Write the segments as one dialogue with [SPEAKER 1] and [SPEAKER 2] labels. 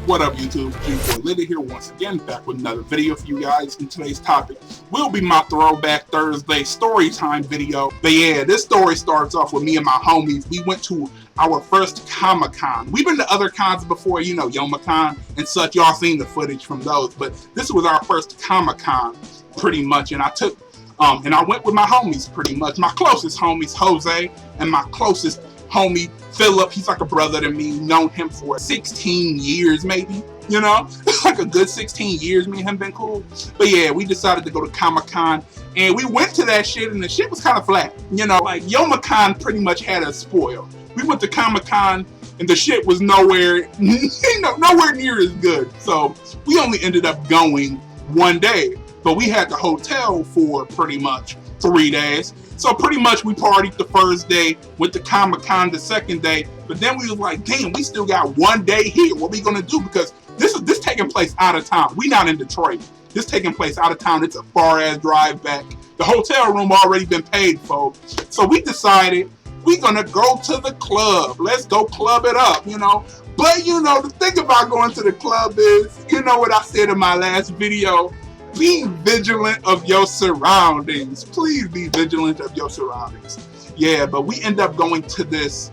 [SPEAKER 1] What up, YouTube? G-Boy Liddy here once again, back with another video for you guys. And today's topic will be my Throwback Thursday story time video. But yeah, this story starts off with me and my homies. We went to our first Comic-Con. We've been to other cons before, you know, Youmacon and such. Y'all seen the footage from those. But this was our first Comic-Con, pretty much. And I went with my homies, pretty much. My closest homies, Jose, and my closest homie, Philip. He's like a brother to me. Known him for 16 years, maybe. You know, like a good 16 years. Me and him been cool. But yeah, we decided to go to Comic-Con, and we went to that shit, and the shit was kind of flat. You know, like Youmacon pretty much had us spoiled. We went to Comic-Con, and the shit was nowhere, nowhere near as good. So we only ended up going one day, but we had the hotel for pretty much 3 days. So pretty much we partied the first day, went to Comic-Con the second day, but then we was like, damn, we still got 1 day here. What we gonna do? Because this taking place out of town. We not in Detroit. This taking place out of town. It's a far ass drive back. The hotel room already been paid for. So we decided we gonna go to the club. Let's go club it up, you know. But you know, the thing about going to the club is, you know what I said in my last video, be vigilant of your surroundings. Please be vigilant of your surroundings. Yeah, but we end up going to this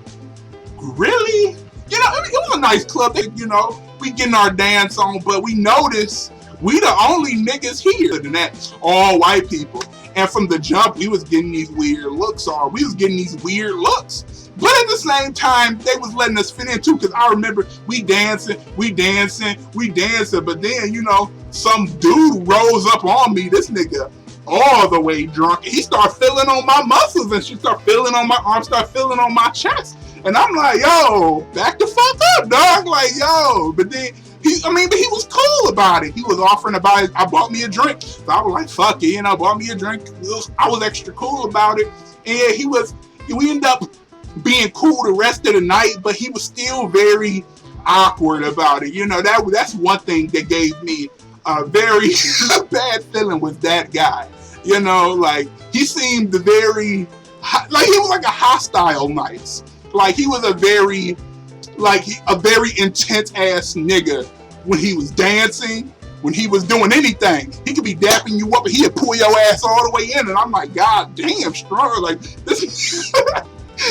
[SPEAKER 1] really, you know, it was a nice club. You know, we getting our dance on, but we noticed we the only niggas here. Than that, all white people. And from the jump, we was getting these weird looks. But at the same time, they was letting us fit in too, because I remember we dancing. But then, you know, some dude rose up on me, this nigga, all the way drunk. And he started feeling on my muscles, and she started feeling on my arms, started feeling on my chest. And I'm like, yo, back the fuck up, dog. Like, yo. But then, he was cool about it. He was offering to buy, I bought me a drink. So I was like, fuck it, you know, bought me a drink. I was extra cool about it. And we ended up being cool the rest of the night, but he was still very awkward about it. You know, that's one thing that gave me a very bad feeling with that guy. You know, like, he seemed very, like, he was like a hostile nice. Like, he was a very intense ass nigga when he was dancing, when he was doing anything. He could be dapping you up and he'd pull your ass all the way in, and I'm like, god damn, strong. Like, this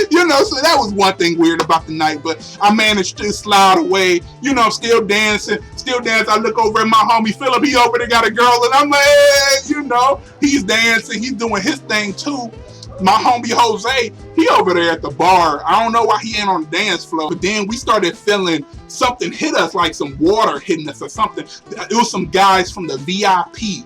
[SPEAKER 1] you know, so that was one thing weird about the night, but I managed to slide away, you know, still dancing. I look over at my homie Philip, he over there got a girl, and I'm like, hey, you know, he's dancing, he's doing his thing too. My homie Jose, he over there at the bar. I don't know why he ain't on the dance floor, but then we started feeling something hit us, like some water hitting us or something. It was some guys from the VIP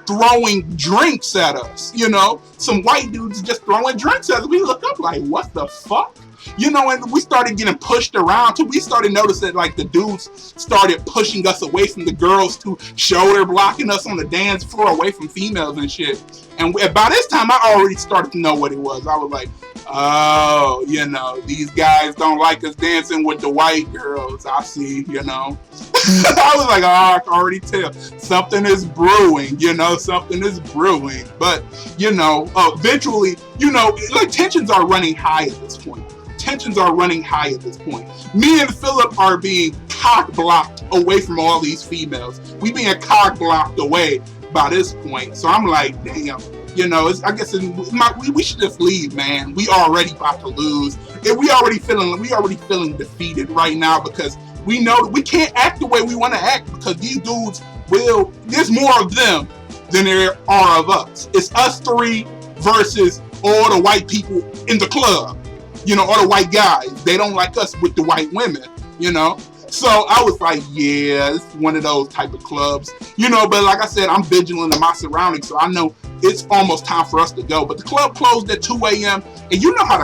[SPEAKER 1] throwing drinks at us, you know, some white dudes just throwing drinks at us. We look up like, what the fuck? You know, and we started getting pushed around too. We started noticing like the dudes started pushing us away from the girls too, shoulder blocking us on the dance floor away from females and shit. And by this time, I already started to know what it was. I was like, oh, you know, these guys don't like us dancing with the white girls. I see, you know. I was like, oh, I can already tell. Something is brewing, you know, something is brewing. But, you know, eventually, you know, like, tensions are running high at this point. Me and Philip are being cock-blocked away from all these females. We being cock-blocked away by this point. So I'm like, damn, you know, I guess we should just leave, man. We already about to lose. And we already feeling defeated right now, because we know that we can't act the way we want to act, because these dudes there's more of them than there are of us. It's us three versus all the white people in the club. You know, all the white guys, they don't like us with the white women, you know? So I was like, yeah, it's one of those type of clubs, you know, but like I said, I'm vigilant in my surroundings, so I know it's almost time for us to go. But the club closed at 2 a.m., and you know how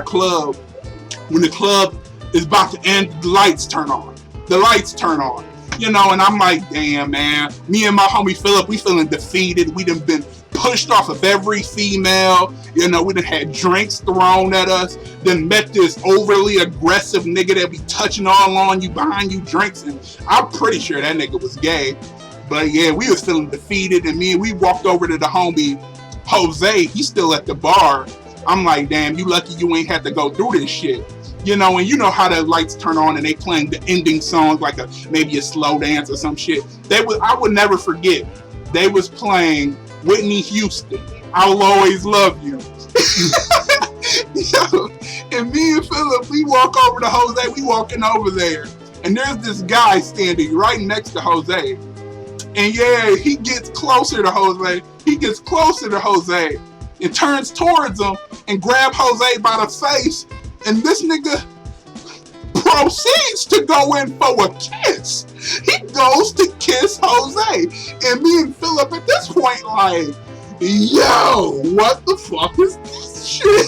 [SPEAKER 1] when the club is about to end, the lights turn on, you know, and I'm like, damn, man, me and my homie Philip, we feeling defeated. We done been pushed off of every female, you know, we done had drinks thrown at us, then met this overly aggressive nigga that be touching all on you, behind you drinks, and I'm pretty sure that nigga was gay. But yeah, we was feeling defeated, and we walked over to the homie Jose, he's still at the bar. I'm like, damn, you lucky you ain't had to go through this shit. You know, and you know how the lights turn on and they playing the ending song, like maybe a slow dance or some shit. I would never forget. They was playing Whitney Houston, I'll Always Love You. Yo, and me and Philip, we walk over to Jose. We walking over there, and there's this guy standing right next to Jose. And yeah, he gets closer to Jose. He gets closer to Jose and turns towards him and grabs Jose by the face. And this nigga proceeds to go in for a kiss. He goes to kiss Jose. And me and Philip at this point like, yo, what the fuck is this shit?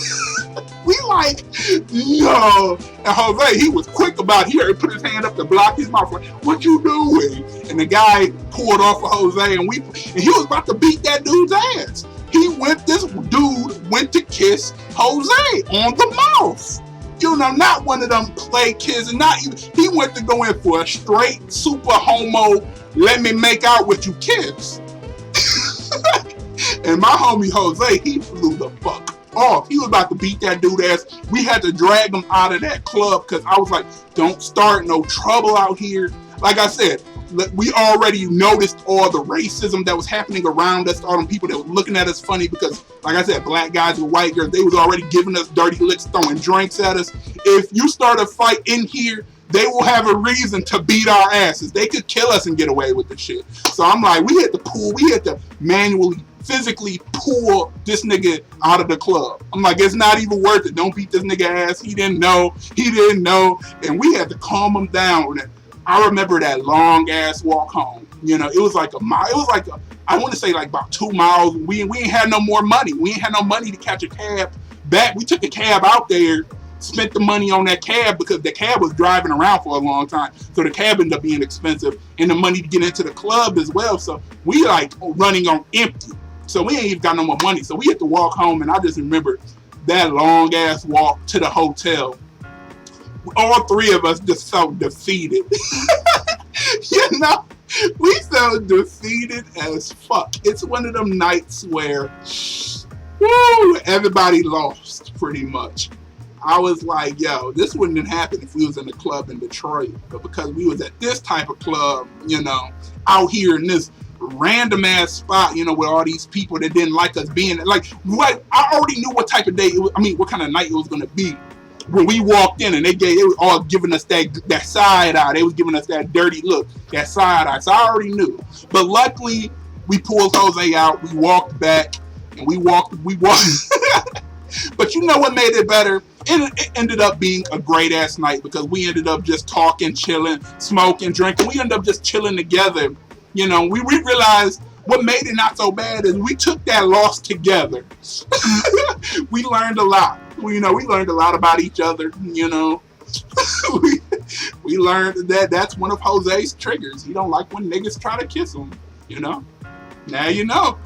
[SPEAKER 1] We like, yo. And Jose, he was quick about it. He put his hand up to block his mouth. Like, what you doing? And the guy pulled off of Jose, and he was about to beat that dude's ass. This dude went to kiss Jose on the mouth. You know, not one of them play kids, and not even, he went to go in for a straight, super homo, let me make out with you kiss. And my homie Jose, he flew the fuck off. He was about to beat that dude ass. We had to drag him out of that club because I was like, don't start no trouble out here. Like I said, we already noticed all the racism that was happening around us, all them people that were looking at us funny because, like I said, black guys and white girls, they was already giving us dirty licks, throwing drinks at us. If you start a fight in here, they will have a reason to beat our asses. They could kill us and get away with the shit. So I'm like, we had to manually, physically pull this nigga out of the club. I'm like, it's not even worth it. Don't beat this nigga ass. He didn't know. And we had to calm him down. And I remember that long ass walk home. You know, it was like a mile. It was like I want to say like about 2 miles. We ain't had no more money. We ain't had no money to catch a cab back. We took a cab out there, spent the money on that cab because the cab was driving around for a long time. So the cab ended up being expensive and the money to get into the club as well. So we like running on empty. So we ain't even got no more money. So we had to walk home, and I just remember that long ass walk to the hotel. All three of us just felt defeated. You know, we felt defeated as fuck. It's one of them nights where, woo, everybody lost pretty much. I was like, yo, this wouldn't have happened if we was in a club in Detroit. But because we was at this type of club, you know, out here in this random ass spot, you know, with all these people that didn't like us being like, I already knew what type of day, what kind of night it was going to be. When we walked in and they was all giving us that side eye. They was giving us that dirty look, that side eye. So I already knew. But luckily, we pulled Jose out. We walked back and we walked. But you know what made it better? It ended up being a great ass night because we ended up just talking, chilling, smoking, drinking. We ended up just chilling together. You know, we realized what made it not so bad is we took that loss together. We learned a lot. We learned a lot about each other, you know. we learned that that's one of Jose's triggers. He don't like when niggas try to kiss him, you know. Now you know.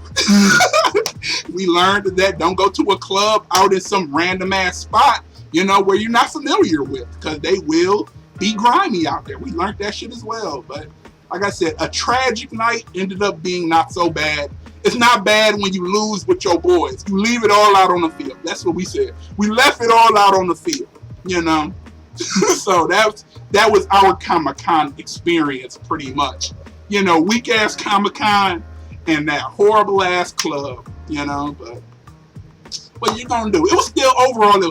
[SPEAKER 1] We learned that don't go to a club out in some random ass spot, you know, where you're not familiar with, because they will be grimy out there. We learned that shit as well. But like I said, a tragic night ended up being not so bad. It's not bad when you lose with your boys. You leave it all out on the field. That's what we said. We left it all out on the field, you know. So that was our Comic-Con experience pretty much. You know, weak ass Comic-Con and that horrible ass club, you know. But what you gonna do? It was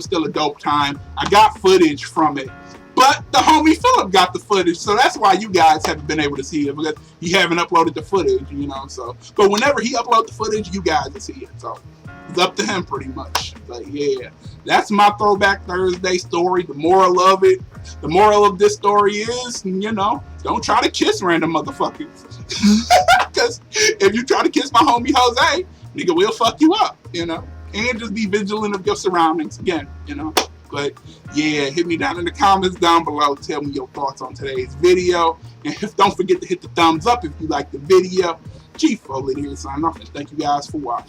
[SPEAKER 1] still a dope time. I got footage from it. But the homie Philip got the footage, so that's why you guys haven't been able to see it, because he haven't uploaded the footage, you know. So, but whenever he uploads the footage, you guys will see it. So it's up to him pretty much. But yeah, that's my Throwback Thursday story. The moral of this story is, you know, don't try to kiss random motherfuckers. Because if you try to kiss my homie Jose, nigga will fuck you up, you know. And just be vigilant of your surroundings again, you know. But yeah, hit me down in the comments down below. Tell me your thoughts on today's video. And don't forget to hit the thumbs up if you like the video. Chief Foley here signing off, and thank you guys for watching.